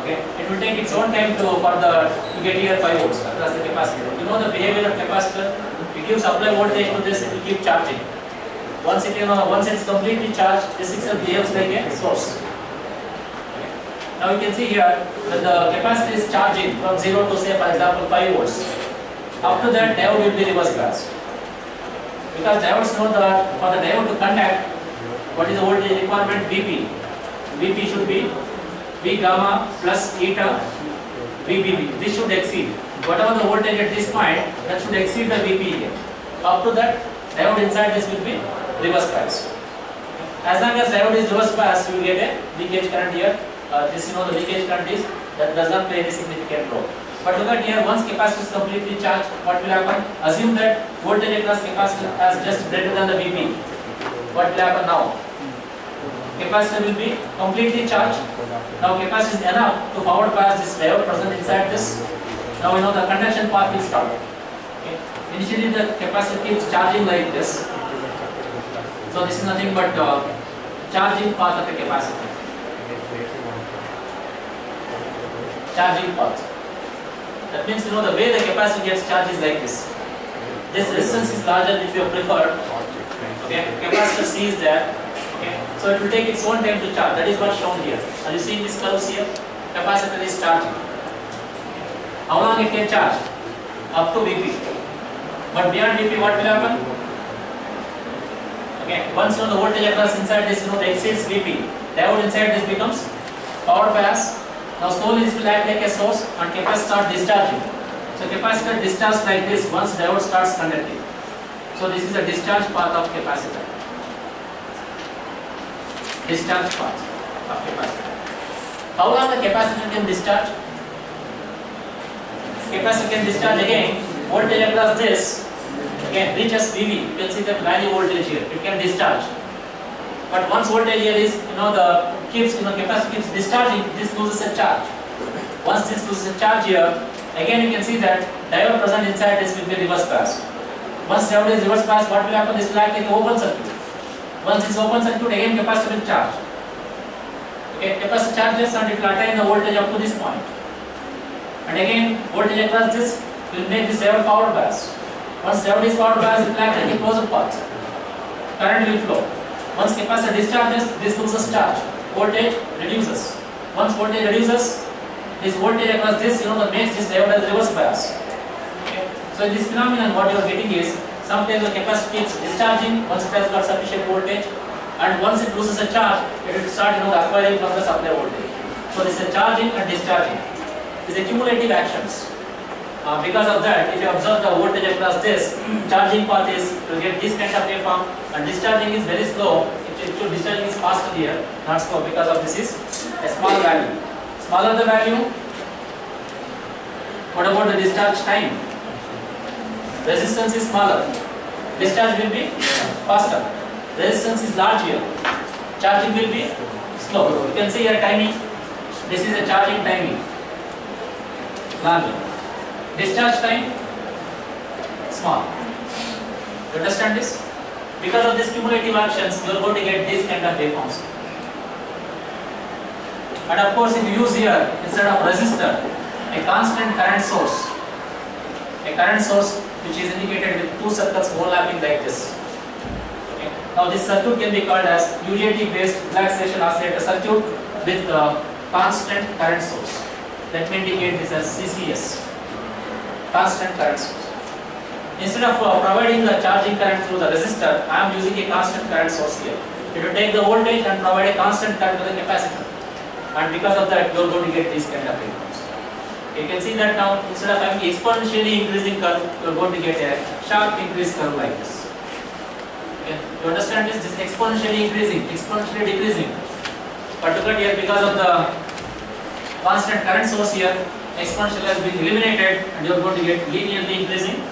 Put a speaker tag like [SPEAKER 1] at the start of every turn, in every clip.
[SPEAKER 1] Okay, it will take its own time to get here 5 volts across the capacitor. You know the behavior of capacitor. It gives supply voltage to this, it will keep charging. Once it's completely charged, this itself behaves like a source. Okay. Now you can see here that the capacitor is charging from 0 to say for example 5 volts. After that, diode will be reverse biased. Because diodes know that for the diode to conduct, what is the voltage requirement? Vp. Vp should be V gamma plus eta VBB. This should exceed whatever the voltage at this point, that should exceed the Vp here. Up to that, diode inside this will be reverse biased. As long as diode is reverse biased, you will get a leakage current here. This the leakage current is that does not play any significant role. But look at here, once capacitor is completely charged, what will happen? Assume that voltage across capacitor as just greater than the Vp. What will happen now? Capacitor will be completely charged. Now capacitor is enough to forward bias this diode present inside this. Now the conduction path will start. Okay. Initially the capacitor keeps charging like this. So this is nothing but charging path of the capacitor. Charging path. That means the way the capacitor gets charged is like this. This resistance is larger if you prefer. Okay, capacitor C is there. Okay, so it will take its own time to charge. That is what's shown here. Are you seeing this curves here? Capacitor is charging. How long it can charge? Up to Vp. But beyond Vp, what will happen? Okay, once the voltage across inside this exceeds Vp, diode inside this becomes power bias. Now slowly this will act like a source and capacitor starts discharging. So capacitor discharges like this once diode starts conducting. So this is the discharge path of capacitor. Discharge path of capacitor. How long the capacitor can discharge? Capacitor can discharge again. Voltage across this again reaches Vv. You can see the value voltage here. It can discharge. But once voltage here is capacitor keeps discharging, this loses a charge. Once this loses a charge here, again you can see that diode present inside this will be reverse biased. Once diode is reverse biased, what will happen? This will act like an open circuit. Once this open circuit, again capacitor will charge. Okay, capacitor charges and it will attain the voltage up to this point. And again, voltage across this will make this diode forward biased. Once diode is forward biased, it will act like a closed path. Current will flow. Once capacitor discharges, this loses charge. Voltage reduces. Once voltage reduces, this voltage across this, makes this diode as reverse bias. Okay. So in this phenomenon, what you are getting is sometimes the capacitor keeps discharging once it has got sufficient voltage, and once it loses a charge, it will start acquiring from the supply voltage. So this is charging and discharging. These are cumulative actions. Because of that, if you observe the voltage across this, charging path is to get this kind of waveform, and discharging is very slow. Discharging is faster here, not slow, because of this is a small value. Smaller the value, what about the discharge time? Resistance is smaller, discharge will be faster. Resistance is large here, charging will be slow. You can see here timing, this is the charging timing, larger. Discharge time, small. You understand this? Because of these cumulative actions, you are going to get this kind of waveforms. And of course, if you use here, instead of resistor, a constant current source. A current source which is indicated with two circles overlapping like this. Okay. Now this circuit can be called as UJT based relaxation oscillator circuit with constant current source. Let me indicate this as CCS. Constant current source. Instead of providing the charging current through the resistor, I am using a constant current source here. It will take the voltage and provide a constant current to the capacitor. And because of that, you are going to get these kind of waveforms. You can see that now, instead of having exponentially increasing curve, you are going to get a sharp increase curve like this. Okay. You understand this? This is exponentially increasing, exponentially decreasing. But look at here, because of the constant current source here, exponential has been eliminated, and you are going to get linearly increasing.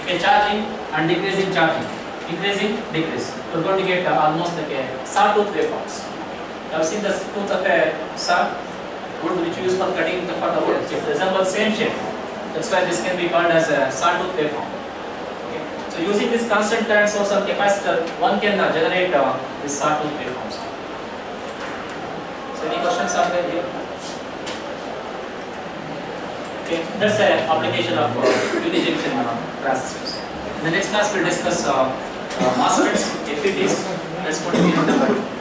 [SPEAKER 1] Okay, charging and decreasing charging, increasing, decrease. You are going to get almost like a sawtooth waveforms. You have seen the tooth of a saw, wood which you use for cutting the wood. It resembles same shape. That's why this can be called as a sawtooth waveform. Okay. So using this constant current source of capacitor, one can generate this sawtooth waveforms. So any questions are there here? Okay, that's an application of unit junction transistors. In the next class, we'll discuss MOSFETs, FETs. That's going to be number 2.